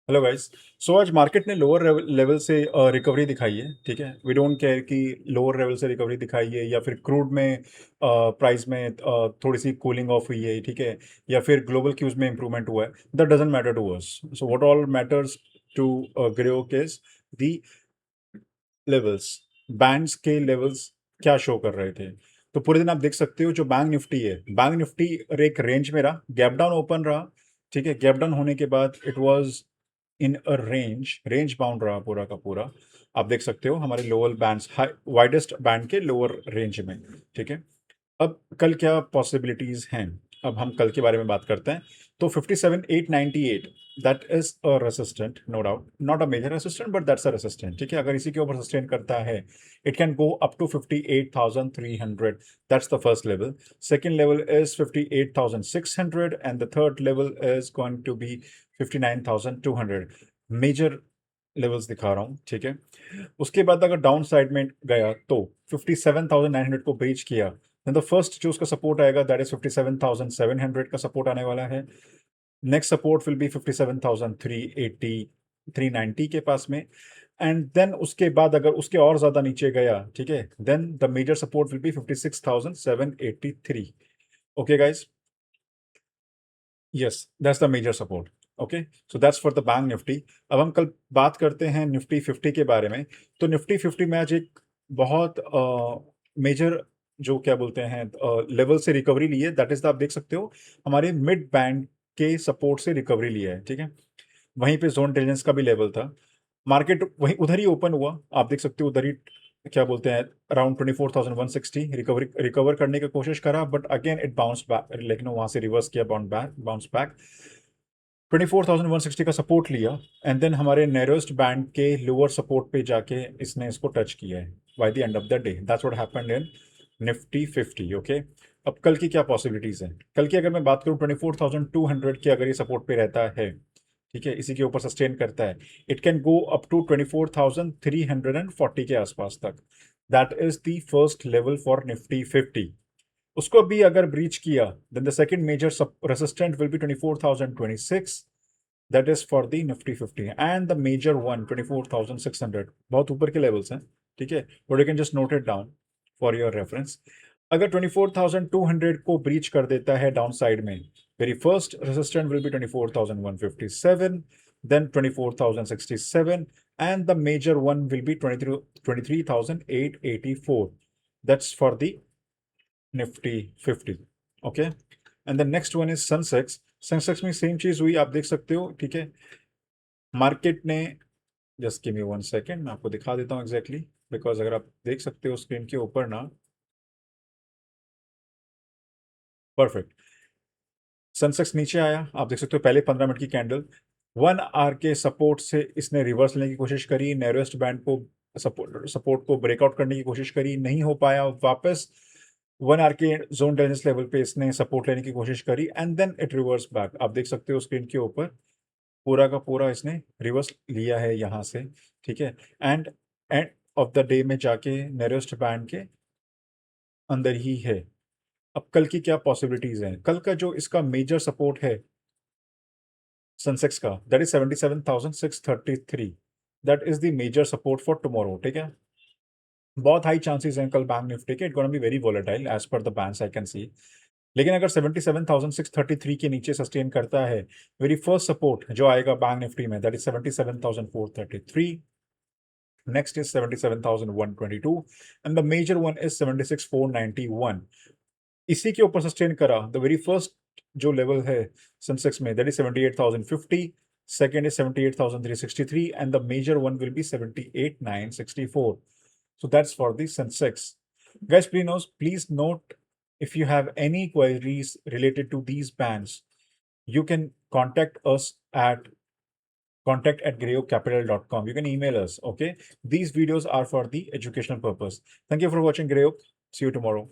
Hello guys. सो आज market ने lower level से रिकवरी दिखाई है। ठीक है, वी डोंट केयर कि लोअर लेवल से रिकवरी दिखाई है या फिर क्रूड में प्राइस में थोड़ी सी कूलिंग ऑफ हुई है। ठीक है, या फिर ग्लोबल क्यूज में इंप्रूवमेंट हुआ है। That doesn't matter to us. So what all matters to Grayoak is the levels. Bands के लेवल्स क्या शो कर रहे थे। तो पूरे दिन आप देख सकते हो जो बैंक निफ्टी है, बैंक निफ्टी एक रेंज में रहा, गैप डाउन ओपन रहा। ठीक है, गैप डाउन होने के बाद it was in a range bound रहा पूरा का पूरा। आप देख सकते हो हमारे लोअर बैंड्स वाइडेस्ट बैंड के लोअर रेंज में। ठीक है, अब कल क्या पॉसिबिलिटीज हैं, अब हम कल के बारे में बात करते हैं। तो 57,898 that is a resistant, no doubt, not a major resistant but that's a resistant. ठीक है, अगर इसी के ऊपर सस्टेन करता है it can go up to 58,300। That's the first level. Second level is 58,600 and the third level is going to be 59,200। Major levels दिखा रहा हूँ। ठीक है, उसके बाद अगर डाउन साइड में गया तो 57,900 को ब्रीच किया, देन द फर्स्ट जो उसका सपोर्ट आएगा दैट इज 57,700 का सपोर्ट आने वाला है। नेक्स्ट सपोर्ट विल बी 57,380 390 के पास में। एंड देन उसके बाद अगर उसके और ज्यादा नीचे गया, ठीक है, then the major support will be 56,783। Okay guys, yes that's the major support. Okay, so that's for the Bank Nifty. अब हम कल बात करते हैं निफ्टी 50 के बारे में। तो निफ्टी 50 में आज एक बहुत मेजर जो क्या बोलते हैं लेवल से रिकवरी ली है। दैट इज द, आप देख सकते हो हमारे मिड बैंड के सपोर्ट से रिकवरी लिया है। ठीक है, वहीं पे जोन टेंजेंस का भी लेवल था। मार्केट वहीं उधर ही ओपन हुआ, आप देख सकते हो उधर ही क्या बोलते हैं अराउंड 24,160 रिकवर करने की कोशिश करा, but again it bounce back, लेकिन वहां से रिवर्स किया, बाउंस बैक 24,160 का सपोर्ट लिया। एंड देन हमारे नेरोस्ट बैंड के लोअर सपोर्ट पे जाके इसने इसको टच किया है by the end of the day. That's what happened in Nifty 50। Okay, अब कल की क्या पॉसिबिलिटीज है। कल की अगर मैं बात करूं 24,200 के अगर ये सपोर्ट पे रहता है, ठीक है, इसी के ऊपर सस्टेन करता है, it can go up to 24,340 के आसपास तक। That is the first level for Nifty 50। उसको भी अगर ब्रीच किया, then the second major resistant will be 24,026। That is for the Nifty 50 and the major one 24,600। बहुत ऊपर के लेवल्स हैं। ठीक है, but you can just note it down for your reference. अगर 24,200 को ब्रीच कर देता है डाउन साइड में, very first resistant will B 24,157, then 24,067, and the major one will be 23,884. That's for the Nifty 50. Okay, and the next one is Sensex. Sensex में same चीज हुई, आप देख सकते हो। ठीक है, मार्केट ने, जस्ट गिव मी 1 सेकेंड, मैं आपको दिखा देता हूँ एग्जैक्टली, बिकॉज अगर आप देख सकते हो स्क्रीन के ऊपर ना, परफेक्ट, सेंसेक्स नीचे आया, आप देख सकते हो पहले 15 मिनट की कैंडल 1 आवर के सपोर्ट से इसने रिवर्स लेने की कोशिश करी, नेरोस्ट बैंड को सपोर्ट को ब्रेकआउट करने की कोशिश करी, नहीं हो पाया। वापस 1 आवर के जोन टेंजेंस लेवल पे इसने सपोर्ट लेने की कोशिश करी and then it reverse back. आप देख सकते हो स्क्रीन के ऊपर पूरा का पूरा इसने रिवर्स लिया है यहाँ से। ठीक है, and end of the day में जाके नेरोस्ट बैंड के अंदर ही है। अब कल की क्या पॉसिबिलिटीज हैं। कल का जो इसका मेजर सपोर्ट है सेंसेक्स का, that is 77,633। That is the major support for tomorrow. ठीक है, बहुत हाई चांसेस हैं कल बैंक निफ्टी के, it gonna be very volatile as per the banks I can see. लेकिन अगर 77,633 के नीचे सस्टेन करता है, वेरी फर्स्ट सपोर्ट जो आएगा बैंक निफ्टी में that is 77,433। Next is 77,122 and the major one is 76,491। इसी के ऊपर सस्टेन करा, द वेरी फर्स्ट जो लेवल है सेंसेक्स में that is 78,050, second is 78,363 and the major one will be 78,964. So that's for the Sensex. Guys, please note, if you have any queries related to these bands, you can contact us at contact@greyokcapital.com. You can email us. Okay, these videos are for the educational purpose. Thank you for watching Greyok. See you tomorrow.